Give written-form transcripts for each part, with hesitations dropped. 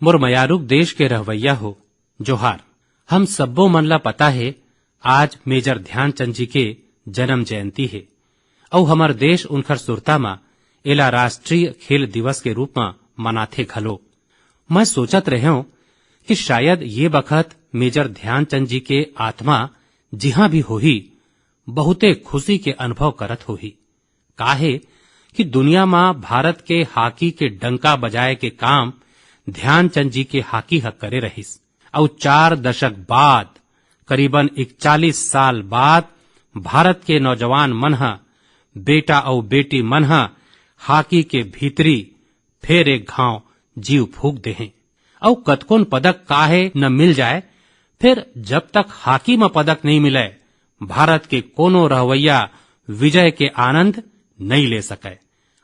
मुरमयारुक देश के रहवैया हो जोहार। हम सब्बो मन ला पता है आज मेजर ध्यानचंद जी के जन्म जयंती है और हमार देश उनकर सुरता में एला राष्ट्रीय खेल दिवस के रूप में मनाथे घलो। मैं सोचत रहे हूं कि शायद ये बखत मेजर ध्यानचंद जी के आत्मा जिहां भी होही बहुते खुशी के अनुभव करत होही। काहे कि दुनिया में भारत के हॉकी के डंका बजाए के काम ध्यानचंद जी के हॉकी हक करे रहिस और 4 दशक बाद करीबन 41 साल बाद भारत के नौजवान मन ह बेटा और बेटी मन ह हॉकी के भीतरी फेर एक घाव जीव फूक दे हैं और कतकोन पदक काहे न मिल जाए, फिर जब तक हॉकी में पदक नहीं मिले भारत के कोनो रहवैया विजय के आनंद नहीं ले सके।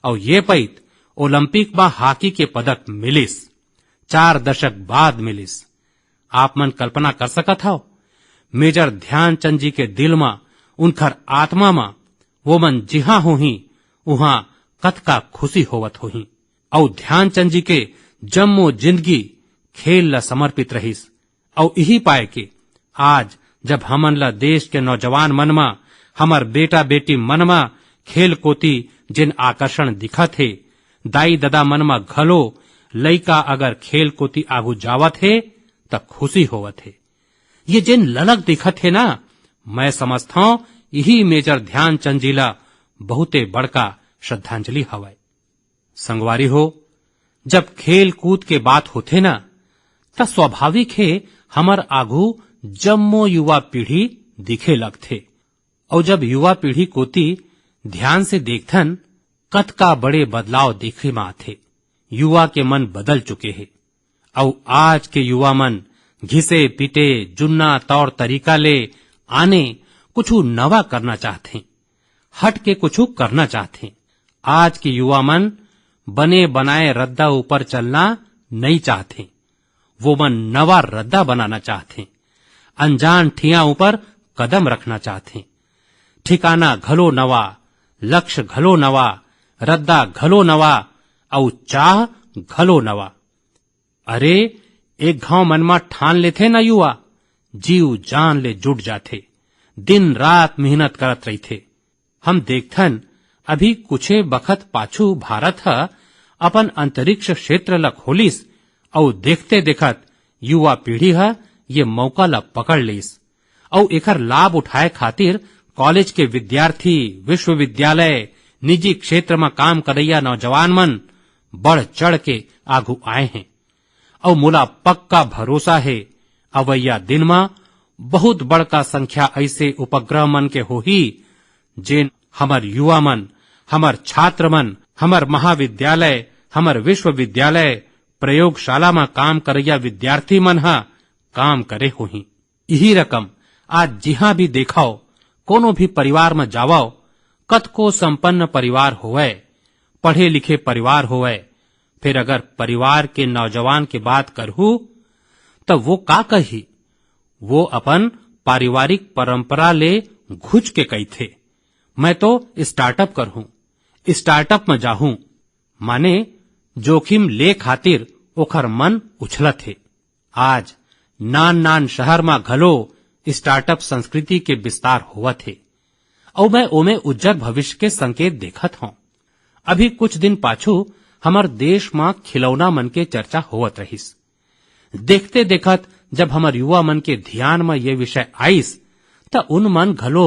और ये पैत ओलंपिक में हॉकी के पदक मिलिस 4 दशक बाद मिलिस। आप मन कल्पना कर सकत हो मेजर ध्यानचंद जी के दिल में उनकर आत्मा में वो मन जिहा होही उहा कतका खुशी होवत होही। और ध्यानचंद जी के जम्मो जिंदगी खेल ला समर्पित रहिस और यही पाए कि आज जब हमन ला देश के नौजवान मन में हमर बेटा बेटी मन में खेल कोती जिन आकर्षण दिखत है, दाई दादा मन में घलो लइका अगर खेल कोती आगू जावत है त खुशी होवत है। ये जिन ललक दिखत है ना, मैं समझता हूं यही मेजर ध्यानचंद जी ला बहुते बड़का श्रद्धांजलि हवय। संगवारी हो, जब खेल कूद के बात होथे ना त स्वाभाविक है हमर आगू जम्मो युवा पीढ़ी दिखे लगथे और जब युवा पीढ़ी कोती ध्यान से देखथन कतका बड़े बदलाव देखे में आथे। युवा के मन बदल चुके हैं और आज के युवा मन घिसे पिटे जुन्ना तौर तरीका ले आने कुछ नवा करना चाहते, हट के कुछ करना चाहते। आज के युवा मन बने बनाए रद्दा ऊपर चलना नहीं चाहते, वो मन नवा रद्दा बनाना चाहते, अनजान ठिया ऊपर कदम रखना चाहते। ठिकाना घलो नवा, लक्ष्य घलो नवा, रद्दा घलो नवा और चाह घलो नवा। अरे एक घाव मन में ठान लेथे ना युवा, जीव जान ले जुट जाथे, दिन रात मेहनत करत रही थे। हम देखथन अभी कुछे बखत पाछू भारत ह अपन अंतरिक्ष क्षेत्र ला खोलिस और देखते देखत युवा पीढ़ी ह ये मौका ला पकड़ लिस और एकर लाभ उठाए खातिर कॉलेज के विद्यार्थी, विश्वविद्यालय, निजी क्षेत्र में काम करैया नौजवान मन बढ़ चढ़ के आगू आए हैं। और मोला पक्का भरोसा है अवैया दिन में बहुत बड़का संख्या ऐसे उपग्रह मन के होही जिन हमर युवा मन, हमर छात्र मन, हमर महाविद्यालय, हमर विश्वविद्यालय, प्रयोगशाला में काम करैया विद्यार्थी मन हा काम करे होही। यही रकम आज जिहां भी देखाओ, कोनो भी परिवार में जावाओ, कतको संपन्न परिवार होवे, पढ़े लिखे परिवार होवे, फिर अगर परिवार के नौजवान की बात करहू तो वो का कही, वो अपन पारिवारिक परंपरा ले घुच के कही थे मैं तो स्टार्टअप करहूं, स्टार्टअप में जाहूं, माने जोखिम ले खातिर ओखर मन उछलत है। आज नान नान शहर में घलो स्टार्टअप संस्कृति के विस्तार हुआ थे और मैं ओमे उज्जवल भविष्य के संकेत देखत हूं। अभी कुछ दिन पाछू हमर देश में खिलौना मन के चर्चा होवत रहिस। देखते देखत जब हमर युवा मन के ध्यान में ये विषय आइस त उन मन घलो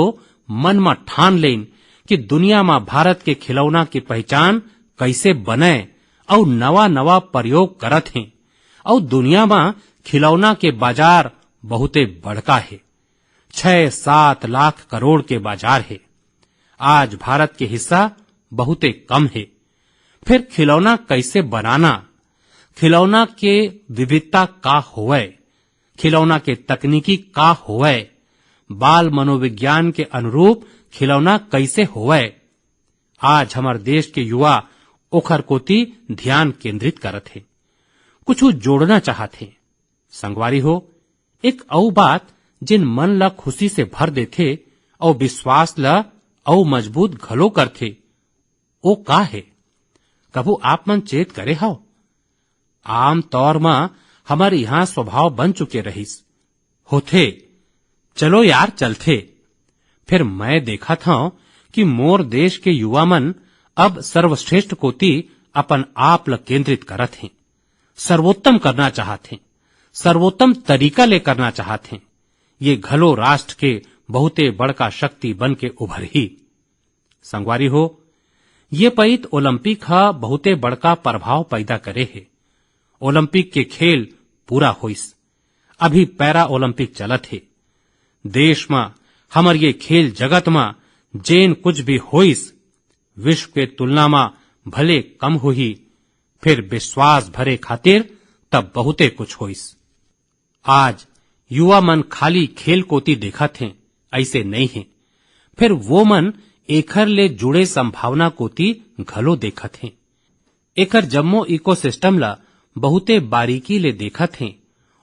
मन में ठान लेन कि दुनिया में भारत के खिलौना की पहचान कैसे बने और नवा नवा प्रयोग करत हैं और दुनिया में खिलौना के बाजार बहुते बड़का है, 6-7 लाख करोड़ के बाजार है। आज भारत के हिस्सा बहुते कम है। फिर खिलौना कैसे बनाना, खिलौना के विविधता का होवे, खिलौना के तकनीकी का होवे, बाल मनोविज्ञान के अनुरूप खिलौना कैसे होवे, आज हमारे देश के युवा ओखर कोती ध्यान केंद्रित करत है, कुछ जोड़ना चाहते। संगवारी हो, एक औ बात जिन मन ला खुशी से भर देथे और विश्वास ला औ मजबूत घलो करथे, ओ का है? कबू आप मन चेत करे हो? आम तौर में हमारे यहाँ स्वभाव बन चुके रहीस। होथे चलो यार चलथे। फिर मैं देखा था कि मोर देश के युवा मन अब सर्वश्रेष्ठ कोती अपन आप ल केंद्रित करत हैं, सर्वोत्तम करना चाहत हैं, सर्वोत्तम तरीका ले करना चाहत हैं। ये घलो राष्ट्र के बहुते बड़का शक्ति बन के उभर ही। संगवारी हो, ये पईत ओलंपिक हा बहुते बड़का प्रभाव पैदा करे है। ओलंपिक के खेल पूरा होइस, अभी पैरा ओलंपिक चलत है। देश में हमर ये खेल जगत में जेन कुछ भी होइस, विश्व के तुलना में भले कम होही, फिर विश्वास भरे खातिर तब बहुते कुछ होइस। आज युवा मन खाली खेल कोती देखत हैं, ऐसे नहीं है। फिर वो मन एखर ले जुड़े संभावना कोती घलो देखत हैं। एकर जम्मो इकोसिस्टम ला बहुते बारीकी ले देखत हैं,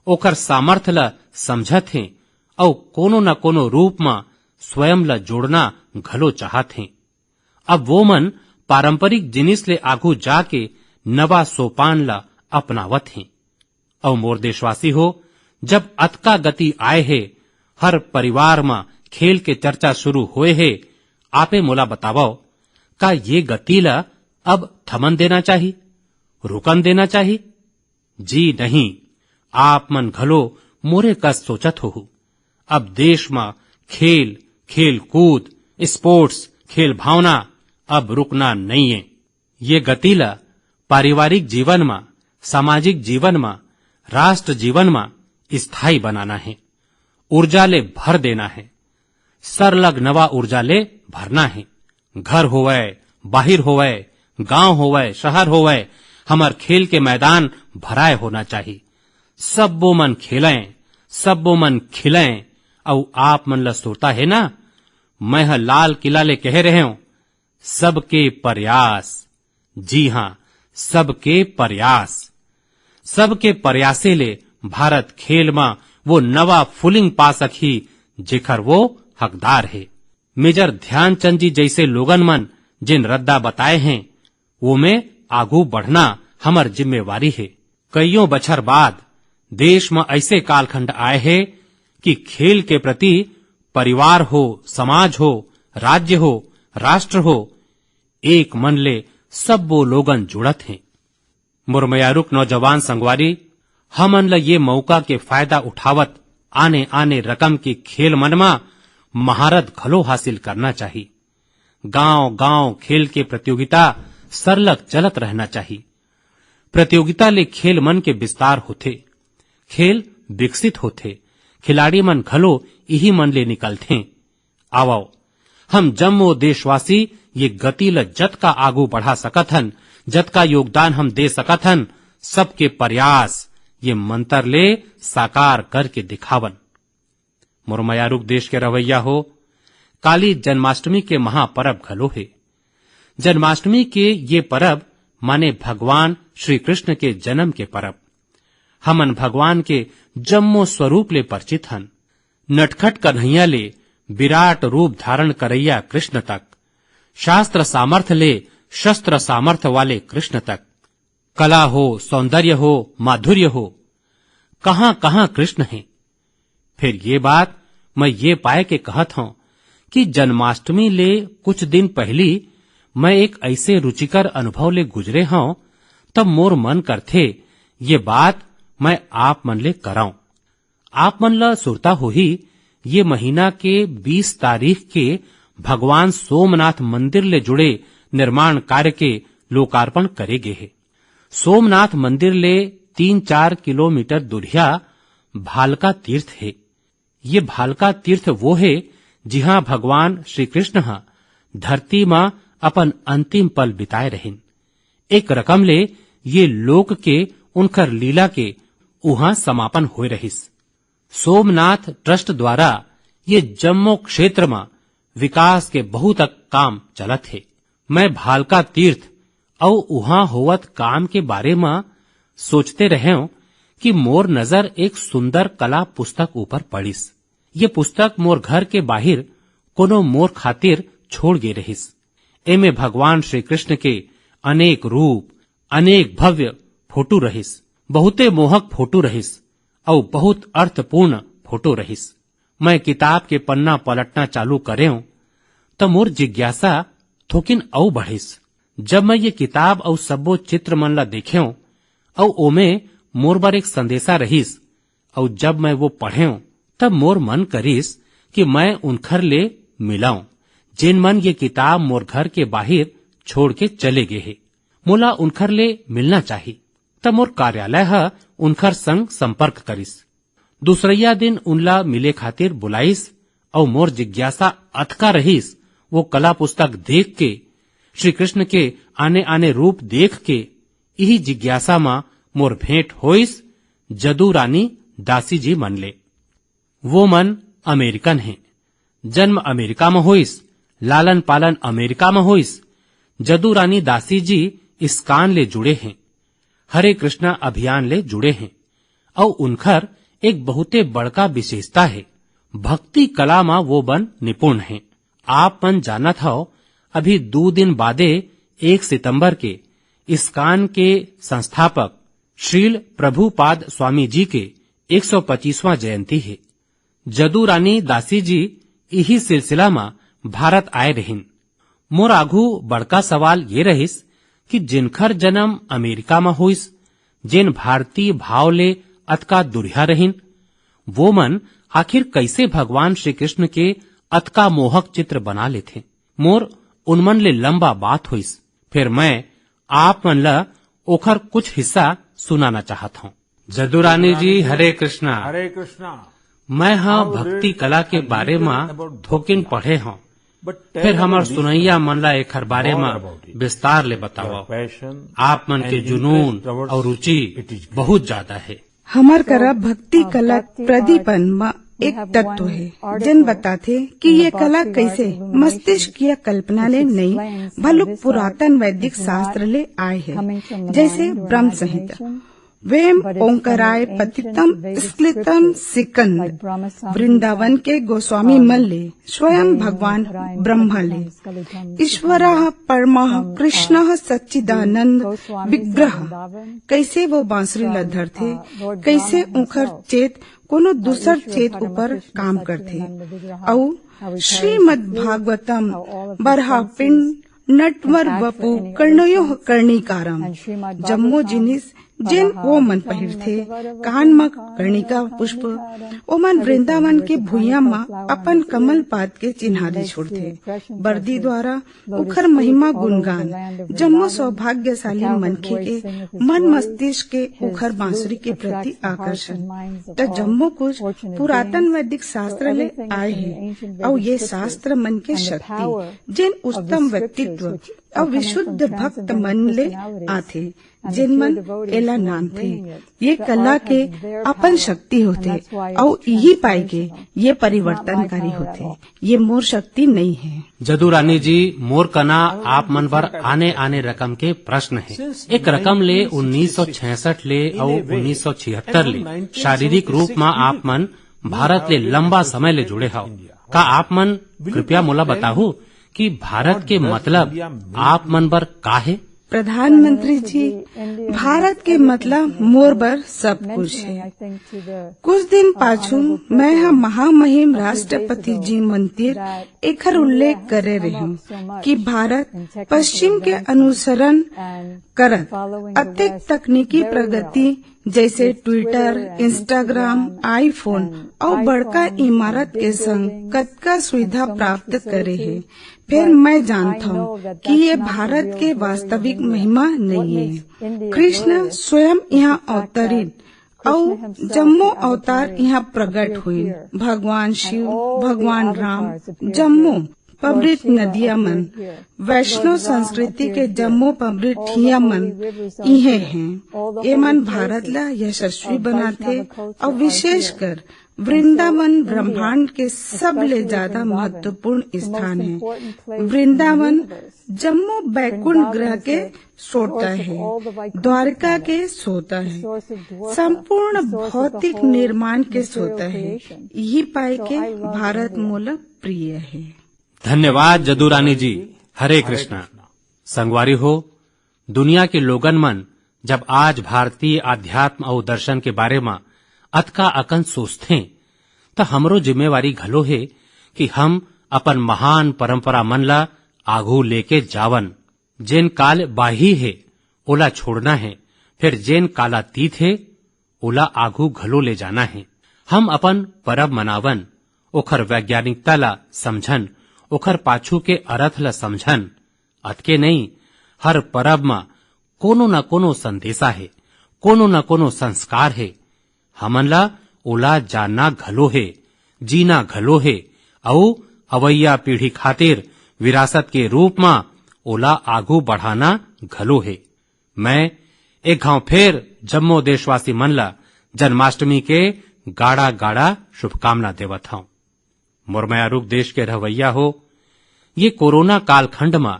ओकर सामर्थ्य ला समझत हैं और कोनो न कोनो रूप में स्वयं ला जोड़ना घलो चाहत हैं। अब वो मन पारंपरिक जिनिस ले आगू जाके नवा सोपान ला अपनावत हैं। और मोर देशवासी हो, जब अतका गति आए है, हर परिवार में खेल के चर्चा शुरू हुए है, आपे मोला बतावो, का ये गति ला अब थमन देना चाहिए, रुकन देना चाहिए? जी नहीं, आप मन घलो मोरे कस सोचत हो। अब देश में खेल, खेल कूद, स्पोर्ट्स, खेल भावना अब रुकना नहीं है। ये गति ला पारिवारिक जीवन में, सामाजिक जीवन में, राष्ट्र जीवन में स्थायी बनाना है। ऊर्जा ले भर देना है, सरलग नवा ऊर्जा ले भरना है। घर होवे, बाहिर होवे, गांव होवे, शहर होवे, हमार खेल के मैदान भराए होना चाहिए। सबो मन खेलें, सबो मन खिलें। और आप मन ला सोता है ना, मैं ह लाल किला ले कह रहे हूं, सबके प्रयास। जी हाँ, सबके प्रयास। सबके प्रयासे ले भारत खेल में वो नवा फुलिंग पा सकी जेखर वो हकदार है। मेजर ध्यानचंद जी जैसे लोगन मन जिन रद्दा बताए हैं, वो में आगू बढ़ना हमर जिम्मेवारी है। कईयों बछर बाद देश में ऐसे कालखंड आए हैं कि खेल के प्रति परिवार हो, समाज हो, राज्य हो, राष्ट्र हो, एक मन ले सब वो लोगन जुड़त हैं। मुरमयारुक नौजवान संगवारी, हमन ला ये मौका के फायदा उठावत आने आने रकम की खेल मन में महारत घलो हासिल करना चाहिए। गांव गांव खेल के प्रतियोगिता सरलग चलत रहना चाहिए। प्रतियोगिता ले खेल मन के विस्तार होथे, खेल विकसित होथे, खिलाड़ी मन घलो यही मन ले निकलथे। आवो हम जम्मो देशवासी ये गति ल जतका आगू बढ़ा सकत हन, जतका योगदान हम दे सकत हन, सबके प्रयास ये मंत्र ले साकार करके दिखावन। मुरमयारुक देश के रवैया हो, काली जन्माष्टमी के महापर्व घलो है। जन्माष्टमी के ये पर्व माने भगवान श्री कृष्ण के जन्म के पर्व। हमन भगवान के जम्मो स्वरूप ले परिचित हन। नटखट कन्हैया ले विराट रूप धारण करैया कृष्ण तक, शास्त्र सामर्थ्य ले शस्त्र सामर्थ्य वाले कृष्ण तक, कला हो, सौंदर्य हो, माधुर्य हो, कहां कहां कृष्ण है। फिर ये बात मैं ये पाए के कहत हूं कि जन्माष्टमी ले कुछ दिन पहली मैं एक ऐसे रुचिकर अनुभव ले गुजरे हूं, तब मोर मन करथे ये बात मैं आप मन ले कराऊं। आप मन ला सुरता हो ही ये महीना के 20 तारीख के भगवान सोमनाथ मंदिर ले जुड़े निर्माण कार्य के लोकार्पण करे गे है। सोमनाथ मंदिर ले 3-4 किलोमीटर दूरिया भालका तीर्थ है। ये भालका तीर्थ वो है जिहां भगवान श्री कृष्ण धरती में अपन अंतिम पल बिताए रहिन। एक रकम ले ये लोक के उनकर लीला के उहां समापन होए रहिस। सोमनाथ ट्रस्ट द्वारा ये जम्मू क्षेत्र में विकास के बहुत काम चलत है। मैं भालका तीर्थ और उहां होवत काम के बारे में सोचते रहे हूं कि मोर नजर एक सुंदर कला पुस्तक ऊपर पड़िस। ये पुस्तक मोर घर के बाहिर कोनो मोर खातिर छोड़ गे रहिस। एमे भगवान श्री कृष्ण के अनेक रूप, अनेक भव्य फोटो रहिस। बहुते मोहक फोटो रहिस और बहुत अर्थपूर्ण फोटो रहिस। मैं किताब के पन्ना पलटना चालू करें तो मोर जिज्ञासा थोकिन औ बढ़िस। जब मैं ये किताब और सब्बो चित्र मन ला देख्यो और ओमे मोर बर एक संदेशा रहिस और जब मैं वो पढ़े तब मोर मन करिस कि मैं उनखर ले मिलाऊं जिन मन ये किताब मोर घर के बाहर छोड़ के चले गए है। मोला उनखर ले मिलना चाहिए। तब मोर कार्यालय है उनखर संग संपर्क करिस। दूसरैया दिन उनला मिले खातिर बुलाइस और मोर जिज्ञासा अतका रहिस। वो कला पुस्तक देख के, श्री कृष्ण के आने आने रूप देख के यही जिज्ञासा मा मोर भेंट होइस जदू रानी दासी जी मन ले। वो मन अमेरिकन है, जन्म अमेरिका में होइस, लालन पालन अमेरिका में होइस। जदू रानी दासी जी इस्कान ले जुड़े हैं, हरे कृष्णा अभियान ले जुड़े हैं और उनखर एक बहुते बड़का विशेषता है, भक्ति कला मा वो बन निपुण हैं। आप मन जानत हो अभी 2 दिन बादे 1 सितंबर के इस्कान के संस्थापक श्रील प्रभुपाद स्वामी जी के 125वां जयंती है। जदू रानी दासी जी यही सिलसिला में भारत आए रहिन। मोर आघू बड़का सवाल ये रहिस कि जिनखर जन्म अमेरिका में होइस, जिन भारतीय भाव ले अतका दुरिया रहिन, वो मन आखिर कैसे भगवान श्री कृष्ण के अतका मोहक चित्र बना लेथे। मोर उनमन ले लंबा बात होइस। फिर मैं आप मन ला ओखर कुछ हिस्सा सुनाना चाहत हूँ। जदू रानी जी हरे कृष्णा। हरे कृष्णा। मैं हाँ भक्ति कला के बारे में थोकिन पढ़े हूँ। फिर हमार सुनैया मन ला एखर बारे में विस्तार ले बताओ। आप मन के जुनून और रुचि बहुत ज्यादा है। हमार करा भक्ति कला प्रदीपन में एक तत्व है जिन बताते कि ये कला कैसे मस्तिष्क की कल्पना ले नहीं भलुक पुरातन वैदिक शास्त्र ले आए है। जैसे ब्रह्म संहिता, वेम ओंकाराय पतितम स्क्लितम सिकंद, वृंदावन के गोस्वामी मन ले स्वयं भगवान ब्रह्मा ले, ईश्वरः परमः कृष्णः सच्चिदानंद विग्रह, कैसे वो बांसुरी लधर थे, कैसे उखर चेत कोनो दूसर चेत ऊपर काम करते। और श्रीमद् भागवतम बरहा पिंड नटवर वपु कर्णयो कर्णिकारम, जम्मो जिनिस जिन वो मन पहिर थे, कान में कर्णिका पुष्प, ओ मन वृंदावन के भूया में अपन कमल पात के चिन्हारी छोड़ते। बर्दी द्वारा उखर महिमा गुणगान, जम्मो सौभाग्यशाली मनखे के मन मस्तिष्क के उखर बांसुरी के प्रति आकर्षण। तो जम्मो कुछ पुरातन वैदिक शास्त्र ले आए हैं और ये शास्त्र मन के शक्ति जिन उत्तम व्यक्तित्व और विशुद्ध भक्त मन ले आथे, जिन मन एला नाम थे। ये कला के अपन शक्ति होते और यही पाए के ये परिवर्तनकारी होते। ये मोर शक्ति नहीं है। जदू रानी जी, मोर कना आप मन पर आने आने रकम के प्रश्न है। एक रकम ले 1966 ले और 1976 ले शारीरिक रूप में आप मन भारत ले लंबा समय ले जुड़े हो। का आप मन कृपया मोला बताहू कि भारत के मतलब आप मन बर का है? प्रधानमंत्री जी, भारत के मतलब मोर बर सब कुछ है। कुछ दिन पाछू मैं हम महामहिम राष्ट्रपति जी मंदिर एकर उल्लेख करे रही हूँ कि भारत पश्चिम के अनुसरण करत अत्यधिक तकनीकी प्रगति जैसे ट्विटर, इंस्टाग्राम, आईफोन और बड़का इमारत के संग कतका सुविधा प्राप्त करे है। फिर मैं जानता हूँ कि ये भारत के वास्तविक महिमा नहीं है। कृष्ण स्वयं यहाँ अवतरित और जम्मो अवतार यहाँ प्रकट हुए। भगवान शिव, भगवान राम, जम्मो पवित्र नदिया मन, वैष्णव संस्कृति के जम्मो पवित्र मन इहे हैं। ये मन भारत ला यशस्वी बनाते और विशेषकर वृंदावन ब्रह्मांड के सब ले ज्यादा महत्वपूर्ण स्थान है। वृंदावन जम्मू बैकुंठ ग्रह के सोता है, द्वारका के सोता है, संपूर्ण भौतिक निर्माण के सोता है। यही पाए के भारत मूल प्रिय है। धन्यवाद जदू रानी जी। हरे कृष्णा। संगवारी हो, दुनिया के लोगन मन जब आज भारतीय आध्यात्म और दर्शन के बारे में अतका अकन सोचते तो हमरो जिम्मेवारी घलो है कि हम अपन महान परंपरा मन ला आघू लेके जावन। जेन काल बाही है ओला छोड़ना है, फिर जेन कालातीत है ओला आघू घलो ले जाना है। हम अपन परब मनावन, ओखर वैज्ञानिकता ला समझन, ओखर पाछू के अर्थ ला समझन। अतके नहीं, हर परब में कोनो न कोनो संदेशा है, कोनो न कोनो संस्कार है। हमन ला ओला जानना घलो है, जीना घलो है, औ अवैया पीढ़ी खातिर विरासत के रूप में ओला आगू बढ़ाना घलो है। मैं एक घाव फिर जम्मो देशवासी मन ला जन्माष्टमी के गाड़ा गाड़ा शुभकामना देवत हूं। मुरमया रूप देश के रहवैया हो, ये कोरोना कालखंड में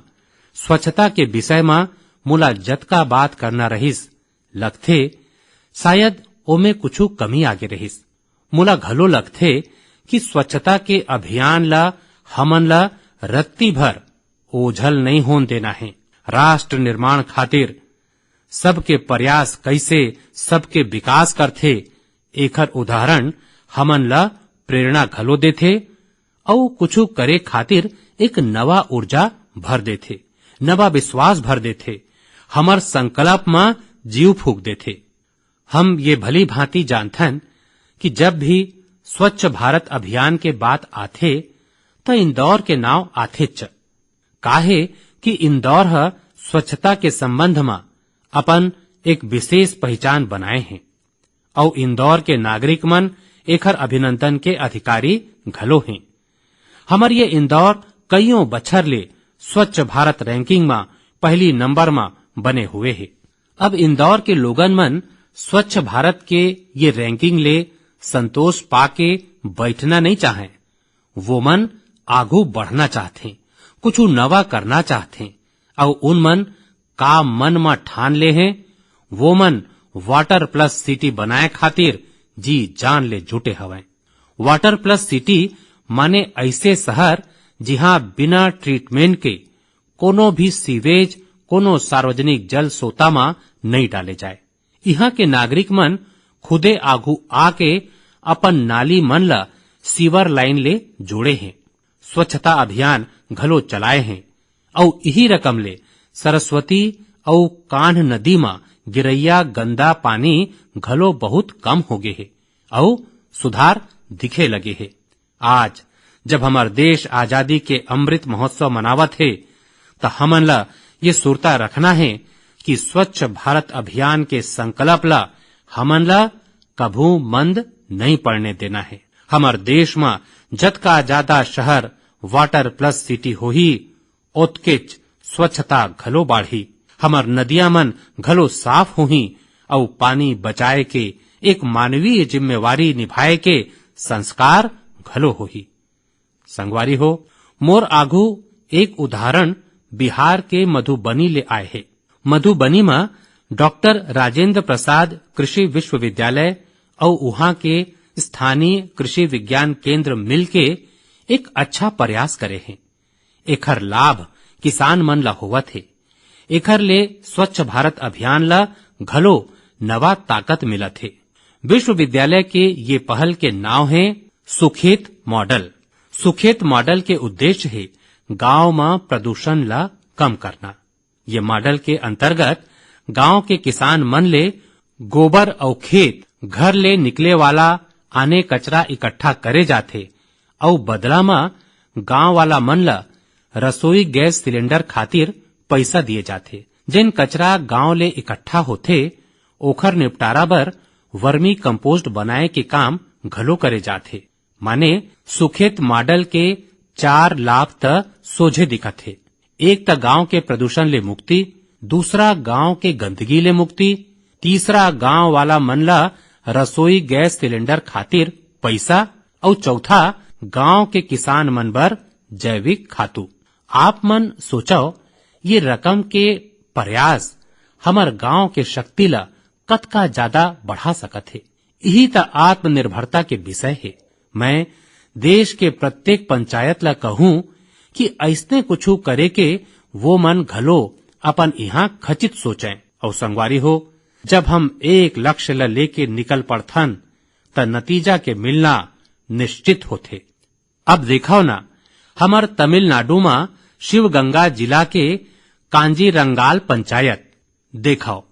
स्वच्छता के विषय में मुला जतका बात करना रहिस, लगथे शायद ओमे कुछ कमी आगे रहिस। मुला घलो लगथे कि स्वच्छता के अभियान ला हमन ला रत्ती भर ओझल नहीं होन देना है। राष्ट्र निर्माण खातिर सबके प्रयास कैसे सबके विकास करथे, एकर उदाहरण हमन ला प्रेरणा घलो देथे और कुछ करे खातिर एक नवा ऊर्जा भर देथे, नवा विश्वास भर देथे, हमर संकल्प में जीव फूक देथे। हम ये भली भांति जानथन कि जब भी स्वच्छ भारत अभियान के बात आथे तो इंदौर के नाव आथे च। काहे कि इंदौर ह स्वच्छता के संबंध में अपन एक विशेष पहचान बनाए हैं और इंदौर के नागरिक मन एकर अभिनंदन के अधिकारी घलो हैं। हमर ये इंदौर कईयों बछर ले स्वच्छ भारत रैंकिंग में पहली नंबर में बने हुए है। अब इंदौर के लोगन मन स्वच्छ भारत के ये रैंकिंग ले संतोष पाके बैठना नहीं चाहें, वो मन आगू बढ़ना चाहते, कुछ नवा करना चाहते और उन मन का मन में ठान ले हैं, वो मन वाटर प्लस सिटी बनाए खातिर जी जान ले जुटे हवें। वाटर प्लस सिटी माने ऐसे शहर जिहां बिना ट्रीटमेंट के कोनो भी सीवेज, कोनो सार्वजनिक जल सोता में नहीं डाले जाए। यहाँ के नागरिक मन खुदे आगू आके अपन नाली मन ला सीवर लाइन ले जोड़े हैं, स्वच्छता अभियान घलो चलाए हैं और यही रकम ले सरस्वती और कान्ह नदी में गिरैया गंदा पानी घलो बहुत कम हो गए है और सुधार दिखे लगे है। आज जब हमार देश आजादी के अमृत महोत्सव मनावत है तो हमन ला ये सुरता रखना है कि स्वच्छ भारत अभियान के संकल्प ला हमन ला कभू मंद नहीं पड़ने देना है। हमार देश में जतका ज्यादा शहर वाटर प्लस सिटी हो ही ओतकेच स्वच्छता घलो बाढ़ी, हमार नदियां मन घलो साफ हो ही और पानी बचाए के एक मानवीय जिम्मेवारी निभाए के संस्कार घलो हो ही। संगवारी हो, मोर आगू एक उदाहरण बिहार के मधुबनी ले आए है। मधुबनी में डॉक्टर राजेंद्र प्रसाद कृषि विश्वविद्यालय और वहां के स्थानीय कृषि विज्ञान केंद्र मिलके एक अच्छा प्रयास करे हैं। एकर लाभ किसान मन ला होवत है। एकर ले स्वच्छ भारत अभियान ला घलो नवा ताकत मिलत है। विश्वविद्यालय के ये पहल के नाम है सुखेत मॉडल। सुखेत मॉडल के उद्देश्य है गांव में प्रदूषण ला कम करना। ये मॉडल के अंतर्गत गांव के किसान मन ले गोबर और खेत घर ले निकले वाला आने कचरा इकट्ठा करे जाथे और बदला में गांव वाला मन ला रसोई गैस सिलेंडर खातिर पैसा दिए जाथे। जिन कचरा गांव ले इकट्ठा होथे ओखर निपटारा बर वर्मी कंपोस्ट बनाए के काम घलो करे जाथे। माने सुखेत मॉडल के 4 लाभ त सोझे दिखत है। एक त गांव के प्रदूषण ले मुक्ति, दूसरा गांव के गंदगी ले मुक्ति, तीसरा गांव वाला मन ला रसोई गैस सिलेंडर खातिर पैसा और चौथा गांव के किसान मन बर जैविक खातू। आप मन सोचो ये रकम के प्रयास हमर गांव के शक्ति ला कतका ज्यादा बढ़ा सकत है। यही त आत्मनिर्भरता के विषय है। मैं देश के प्रत्येक पंचायत ला कहूं कि ऐसने कुछ करे के वो मन घलो अपन यहाँ खचित सोचें। और संगवारी हो, जब हम एक लक्ष्य ल लेके निकल पड़थन त नतीजा के मिलना निश्चित होथे। अब देखो ना, हमर तमिलनाडु में शिवगंगा जिला के कांजीरंगाल पंचायत देखो,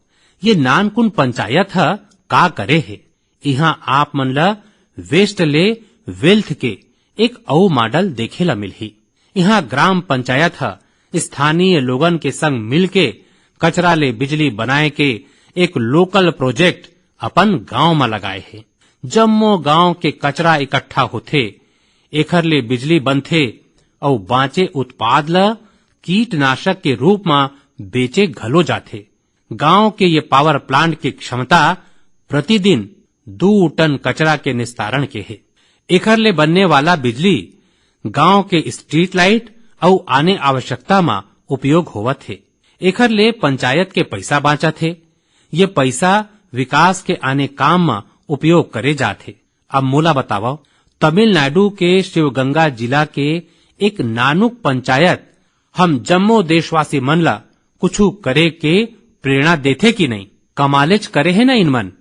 ये नानकुन पंचायत है का करे है। यहाँ आप मन ला वेस्ट ले वेल्थ के एक अउ मॉडल देखे ला मिलही। यहाँ ग्राम पंचायत है स्थानीय लोगन के संग मिलके कचरा ले बिजली बनाए के एक लोकल प्रोजेक्ट अपन गांव में लगाए है। जम्मो गांव के कचरा इकट्ठा होथे, एखर ले बिजली बनथे और बाँचे उत्पाद ला कीटनाशक के रूप में बेचे घलो जाथे। गांव के ये पावर प्लांट की क्षमता प्रतिदिन 2 टन कचरा के निस्तारण के है। एखर ले बनने वाला बिजली गांव के स्ट्रीट लाइट और आने आवश्यकता में उपयोग होवत है। एखर ले पंचायत के पैसा बाँचत है। ये पैसा विकास के आने काम में उपयोग करे जाथे। अब मोला बताओ, तमिलनाडु के शिवगंगा जिला के एक नानुक पंचायत हम जम्मो देशवासी मन ला कुछू करे के प्रेरणा देथे कि नहीं? कमालेच करे है ना इन मन।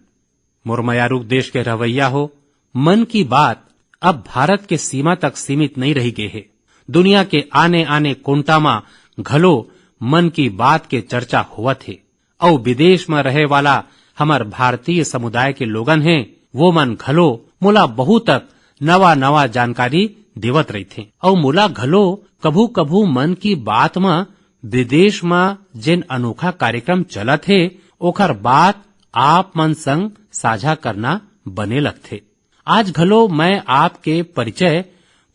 मुरमयारूक देश के रवैया हो, मन की बात अब भारत के सीमा तक सीमित नहीं रही गए है। दुनिया के आने आने कोंटा में घलो मन की बात के चर्चा हुआ थे। और विदेश में रहे वाला हमार भारतीय समुदाय के लोगन हैं, वो मन घलो मोला बहुत तक नवा नवा जानकारी देवत रही थे। और मोला घलो कभू कभू मन की बात में विदेश में जिन अनोखा कार्यक्रम चलत है ओखर बात आप मन संग साझा करना बने लगथे। आज घलो मैं आपके परिचय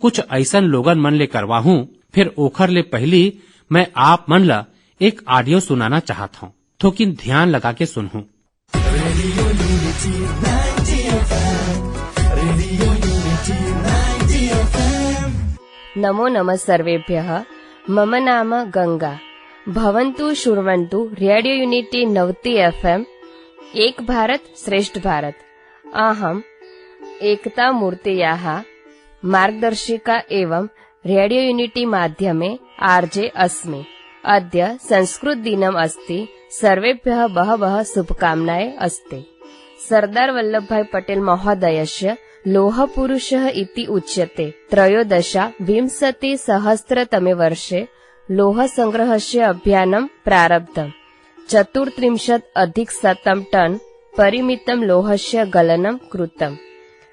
कुछ ऐसन लोगन मन ले करवाहूं, फिर ओखर ले पहली मैं आप मन ला एक ऑडियो सुनाना चाहत हूं, थोकिन ध्यान लगा के सुनहूं। नमो नमः सर्वेभ्यः। मम नाम गंगा। भवन्तु शृण्वन्तु रेडियो यूनिटी 90 FM एक भारत श्रेष्ठ भारत। अहम् एकता मूर्तेयाः मार्गदर्शिका एवं रेडियो यूनिटी माध्यमे आर्जे अस्मि। अद्य संस्कृत दिनम् अस्ति। सर्वेभ्यः बहवः शुभकामनाः अस्ति। सरदार वल्लभभाई पटेल महोदयस्य लोहपुरुषः इति उच्यते। 13विंशतिसहस्रतमे वर्षे लोहसंग्रहस्य अभियानं प्रारब्धम्। 34+ टन् परिमितं लोहस्य गलनं कृतम्।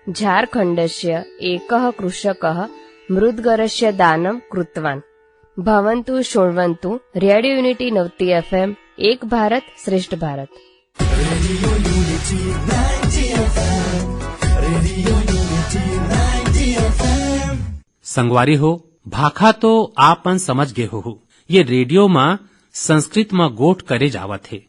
झारखण्डस्य एकः कृषकः मृद्गरस्य दानं कृतवान्। भवन्तु शृण्वन्तु रेडियो यूनिटी 90 FM एक भारत श्रेष्ठ भारत। संगवारी हो, भाखा तो आपन समझ गए हो। ये रेडियो में संस्कृत में गोट करे जावत है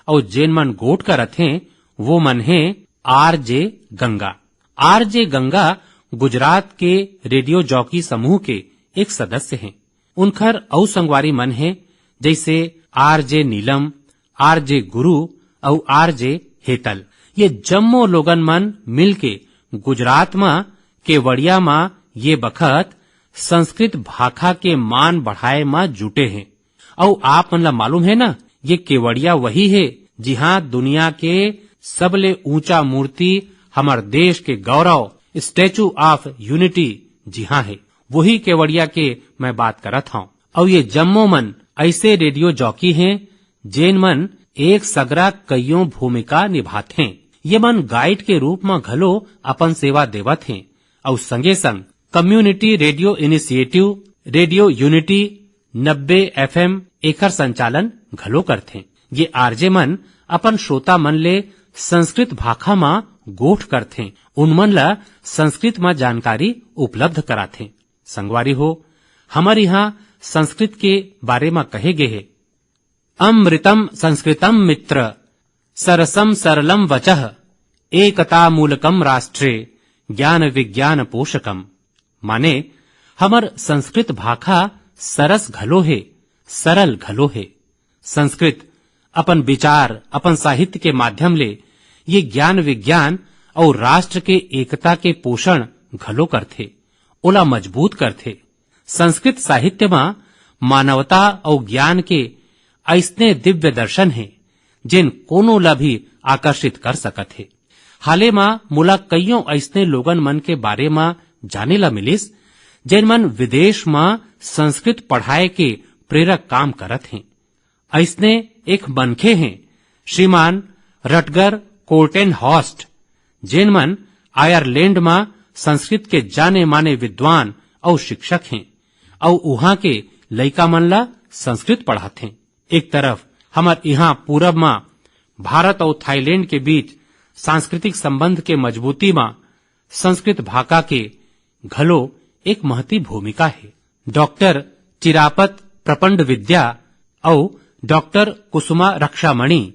और जेन मन गोट करत हैं वो मन है आरजे गंगा। आरजे गंगा गुजरात के रेडियो जॉकी समूह के एक सदस्य हैं। उनखर औ संगवारी मन है जैसे आरजे नीलम, आरजे गुरु और आरजे हेतल। ये जम्मो लोगन मन मिलके गुजरात में केवड़िया में ये बखत संस्कृत भाखा के मान बढ़ाए में जुटे हैं। और आप मन ला मालूम है ना, ये केवड़िया वही है जहाँ दुनिया के सबले ऊंचा मूर्ति हमार देश के गौरव स्टैचू ऑफ यूनिटी जहाँ है, वही केवड़िया के मैं बात करत हूँ। और ये जम्मो मन ऐसे रेडियो जॉकी हैं जेन मन एक सगरा कईयों भूमिका निभाते हैं। ये मन गाइड के रूप में घलो अपन सेवा देवत हैं और संगे संग community radio initiative radio unity 90 FM एकर संचालन घलो करथे। ये आरजे मन अपन श्रोता मन ले संस्कृत भाखा में गोठ करथे, उनमन ला संस्कृत में जानकारी उपलब्ध कराथे। संगवारी हो, हमारे यहाँ संस्कृत के बारे में कहे गए है, अमृतम संस्कृतम मित्र सरसम सरलम वचः एकता मूलकम राष्ट्रे ज्ञान विज्ञान पोषकम। माने हमर संस्कृत भाखा सरस घलो है, सरल घलो है। संस्कृत अपन विचार, अपन साहित्य के माध्यम ले ये ज्ञान विज्ञान और राष्ट्र के एकता के पोषण घलो करथे, ओला मजबूत करथे। संस्कृत साहित्य में मानवता और ज्ञान के ऐसने दिव्य दर्शन हैं जिन कोनो ला भी आकर्षित कर सकत है। हाले में मोला कईयों ऐसने लोगन मन के बारे में जाने ला मिलिस जिन मन विदेश में संस्कृत पढ़ाए के प्रेरक काम करत हैं। ऐसने एक मनखे हैं श्रीमान रटगर कोर्टेन हॉस्ट, जिन मन आयरलैंड में संस्कृत के जाने माने विद्वान और शिक्षक हैं और वहां के लइका मन ला संस्कृत पढ़ाते हैं। एक तरफ हमार यहाँ पूरब में भारत और थाईलैंड के बीच सांस्कृतिक संबंध के मजबूती में संस्कृत भाषा के घलो एक महती भूमिका है। डॉक्टर चिरापत प्रपंड विद्या और डॉक्टर कुसुमा रक्षामणि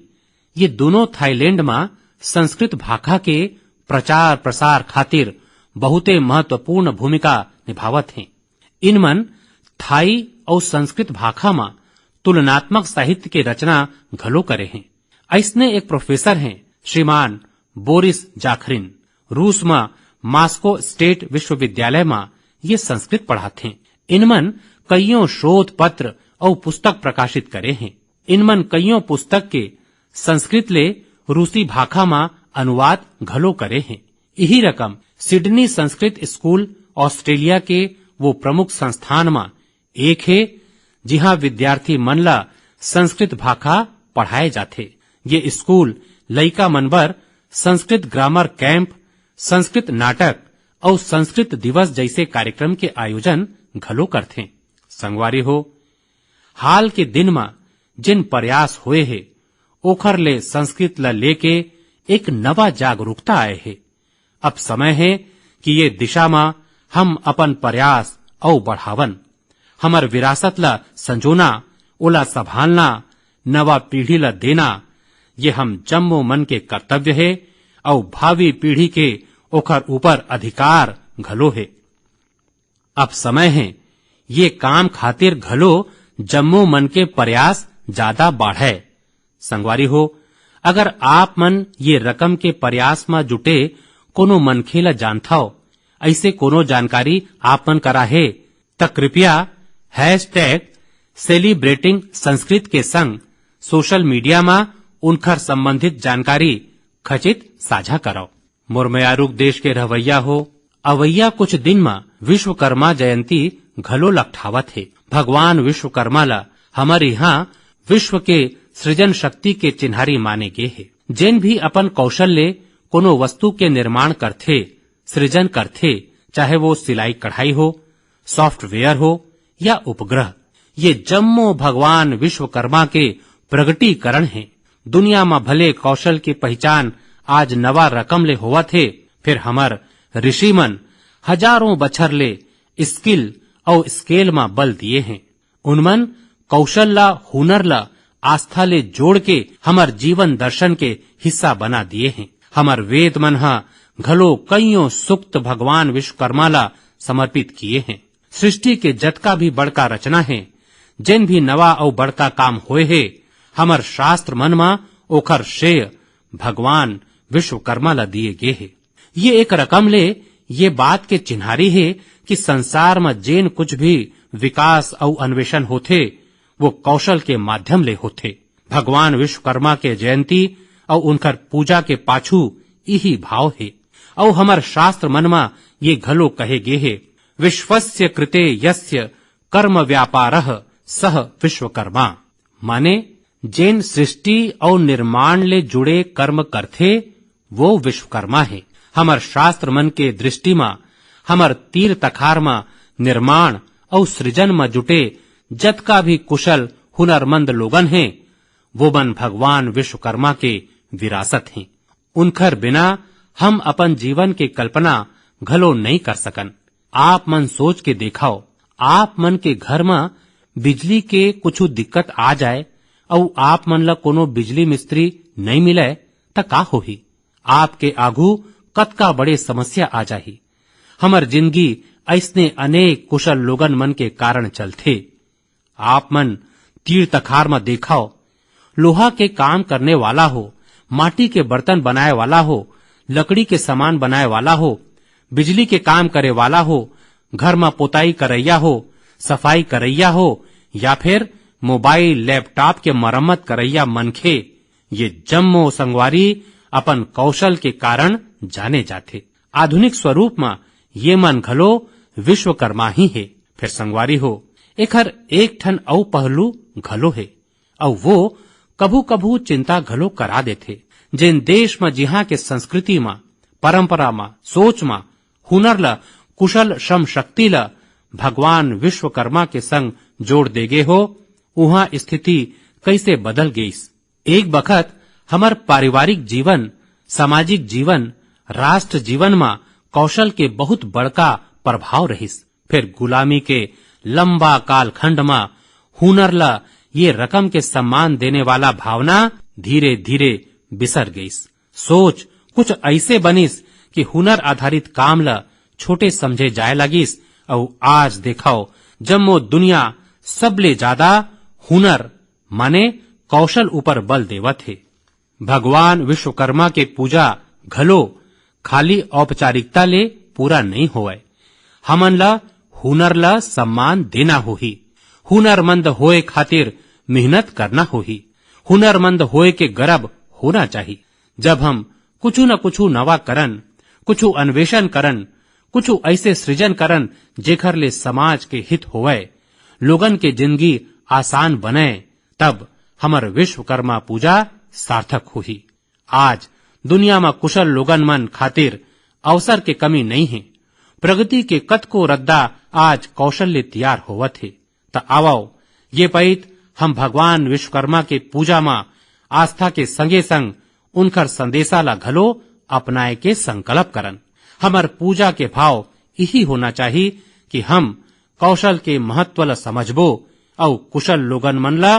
ये दोनों थाईलैंड में संस्कृत भाषा के प्रचार प्रसार खातिर बहुते महत्वपूर्ण भूमिका निभावत हैं। इनमन थाई और संस्कृत भाषा में तुलनात्मक साहित्य के रचना घलो करे हैं। ऐसने एक प्रोफेसर हैं श्रीमान बोरिस जाखरिन, रूस में मॉस्को स्टेट विश्वविद्यालय में ये संस्कृत पढ़ाते हैं। इनमन कईयों शोध पत्र और पुस्तक प्रकाशित करे हैं। इनमन कईयों पुस्तक के संस्कृत ले रूसी भाषा में अनुवाद घलो करे हैं। यही रकम सिडनी संस्कृत स्कूल ऑस्ट्रेलिया के वो प्रमुख संस्थान में एक है जहां विद्यार्थी मन ला संस्कृत भाषा पढ़ाए जाते। ये स्कूल लइका मनबर संस्कृत ग्रामर कैंप, संस्कृत नाटक और संस्कृत दिवस जैसे कार्यक्रम के आयोजन घलो करते। संगवारी हो, हाल के दिन में जिन प्रयास हुए है ओखर ले संस्कृत ला लेके एक नवा जागरूकता आए है। अब समय है कि ये दिशा में हम अपन प्रयास और बढ़ावन, हमर विरासत ला संजोना, ओला संभालना, नवा पीढ़ी ला देना, ये हम जम्मो मन के कर्तव्य है और भावी पीढ़ी के ओखर ऊपर अधिकार घलो है। अब समय है ये काम खातिर घलो जम्मो मन के प्रयास ज्यादा बढ़े। संगवारी हो, अगर आप मन ये रकम के प्रयास में जुटे कोनो मनखे ला जानता हो, ऐसे कोनो जानकारी आप मन करा है त कृपया #सेलिब्रेटिंग संस्कृत के संग सोशल मीडिया में उनकर संबंधित जानकारी खचित साझा करो। मुरमयारूक देश के रहवैया हो, अवैया कुछ दिन में विश्वकर्मा जयंती घलो लगठावत है। भगवान विश्वकर्मा ला हमारे यहाँ विश्व के सृजन शक्ति के चिन्हारी माने गे है। जिन भी अपन कौशल ले कोनो वस्तु के निर्माण करथे, सृजन करथे, चाहे वो सिलाई कढ़ाई हो, सॉफ्टवेयर हो या उपग्रह, ये जम्मो भगवान विश्वकर्मा के प्रगटीकरण हैं। दुनिया में भले कौशल की पहचान आज नवा रकम ले होवा थे, फिर हमर ऋषि मन हजारों बछर ले स्किल और स्केल में बल दिए हैं। उनमन कौशल ला, हुनर ला आस्था ले जोड़ के हमर जीवन दर्शन के हिस्सा बना दिए हैं। हमर वेद मन हा घलो कईयों सुक्त भगवान विश्वकर्मा ला समर्पित किए हैं। सृष्टि के जतका भी बड़का रचना है, जिन भी नवा और बड़का काम होए है, हमर शास्त्र मन में ओखर श्रेय भगवान विश्वकर्मा ला दिए गे है। ये एक रकम ले ये बात के चिन्हारी है कि संसार में जेन कुछ भी विकास और अन्वेषण होथे वो कौशल के माध्यम ले होथे। भगवान विश्वकर्मा के जयंती और उनकर पूजा के पाछू यही भाव है। और हमर शास्त्र मन में ये घलो कहे गे है, विश्वस्य कृते यस्य कर्म व्यापारः सह विश्वकर्मा। माने जेन सृष्टि और निर्माण ले जुड़े कर्म करथे वो विश्वकर्मा है। हमर शास्त्र मन के दृष्टि में हमर तीर तखार में निर्माण और सृजन में जुटे जतका भी कुशल हुनरमंद लोगन हैं, वो मन भगवान विश्वकर्मा के विरासत हैं। उनकर बिना हम अपन जीवन के कल्पना घलो नहीं कर सकन। आप मन सोच के देखाओ, आप मन के घर में बिजली के कुछ दिक्कत आ जाए और आप मन ला कोनो बिजली मिस्त्री नहीं मिले त का होही? आपके आगू कतका बड़े समस्या आ जाही। हमर जिंदगी ऐसने अनेक कुशल लोगन मन के कारण चलथे। आप मन तीर तखार में देखाओ, लोहा के काम करने वाला हो, माटी के बर्तन बनाए वाला हो, लकड़ी के सामान बनाए वाला हो, बिजली के काम करे वाला हो, घर में पोताई करैया हो, सफाई करैया हो या फिर मोबाइल लैपटॉप के मरम्मत करैया मनखे ये जम्मो संगवारी अपन कौशल के कारण जाने जाते। आधुनिक स्वरूप में ये मन घलो विश्वकर्मा ही है। फिर संगवारी हो एखर एक ठन औ पहलू घलो है, और वो कभू कभू चिंता घलो करा देथे। जिन देश में जिहा के संस्कृति में, परंपरा में, सोच में, हुनर ल, कुशल श्रम शक्ति ल भगवान विश्वकर्मा के संग जोड़ देगे हो, उहाँ स्थिति कैसे बदल गईस। एक बखत हमर पारिवारिक जीवन, सामाजिक जीवन, राष्ट्र जीवन में कौशल के बहुत बड़का प्रभाव रहिस। फिर गुलामी के लंबा कालखंड में हुनर ला ये रकम के सम्मान देने वाला भावना धीरे धीरे बिसर गईस। सोच कुछ ऐसे बनिस कि हुनर आधारित काम ला छोटे समझे जाए लगिस, और आज देखाओ जम्मो दुनिया सबले ज्यादा हुनर माने कौशल ऊपर बल देवत है। भगवान विश्वकर्मा के पूजा घलो खाली औपचारिकता ले पूरा नहीं होए। हमन ला हुनर ला सम्मान देना होही। हुनरमंद होए खातिर मेहनत करना होही। हुनरमंद होए के गर्व होना चाहिए। जब हम कुछ न कुछ नवा करन, कुछ अन्वेषण करन, कुछ ऐसे सृजन करन जेखर ले समाज के हित होवे, लोगन के जिंदगी आसान बने, तब हमर विश्वकर्मा पूजा सार्थक होही। आज दुनिया में कुशल लोगन मन खातिर अवसर के कमी नहीं है। प्रगति के कतको रद्दा आज कौशल्य तैयार होवत है। त आवो ये पैत हम भगवान विश्वकर्मा के पूजा में आस्था के संगे संग उनकर संदेशा ला घलो अपनाए के संकल्प करन। हमर पूजा के भाव यही होना चाहिए कि हम कौशल के महत्व ला समझबो, और कुशल लोगन मन ला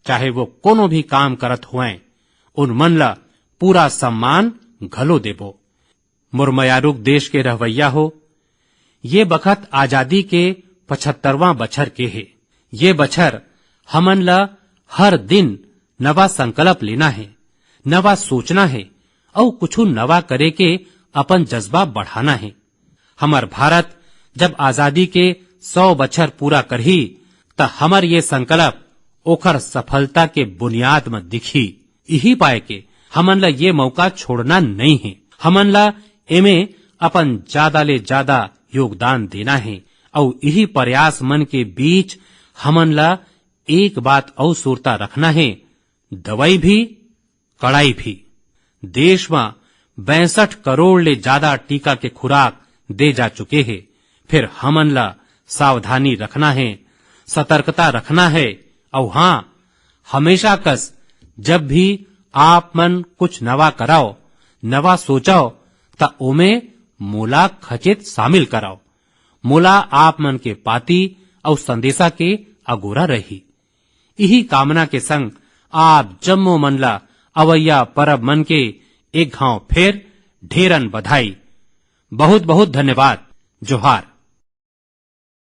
चाहे वो कोनो भी काम करत हुए, उन मन ला पूरा सम्मान घलो देबो। मुरमयारुक देश के रहवैया हो, ये बखत आजादी के 75वां बछर के है। ये बछर हमन ला हर दिन नवा संकल्प लेना है, नवा सोचना है, और कुछ नवा करे के अपन जज्बा बढ़ाना है। हमर भारत जब आजादी के 100 बछर पूरा करही त हमर ये संकल्प ओखर सफलता के बुनियाद में दिखी। यही पाए के हमन ला ये मौका छोड़ना नहीं है। हमन ला एमे अपन ज्यादा ले ज्यादा योगदान देना है, और यही प्रयास मन के बीच हमन ला एक बात और सुरता रखना है, दवाई भी कड़ाई भी। देश में 62 करोड़ ले ज्यादा टीका के खुराक दे जा चुके हैं। फिर हमन ला सावधानी रखना है, सतर्कता रखना है, और हाँ, हमेशा कस जब भी आप मन कुछ नवा कराओ, नवा सोचाओ, ता ओमे मोला खचित शामिल कराओ। मोला आप मन के पाती और संदेशा के अगोरा रही। यही कामना के संग आप जम्मो मन ला अवैया परब मन के एक घाव फिर ढेरन बधाई। बहुत बहुत धन्यवाद। जोहार।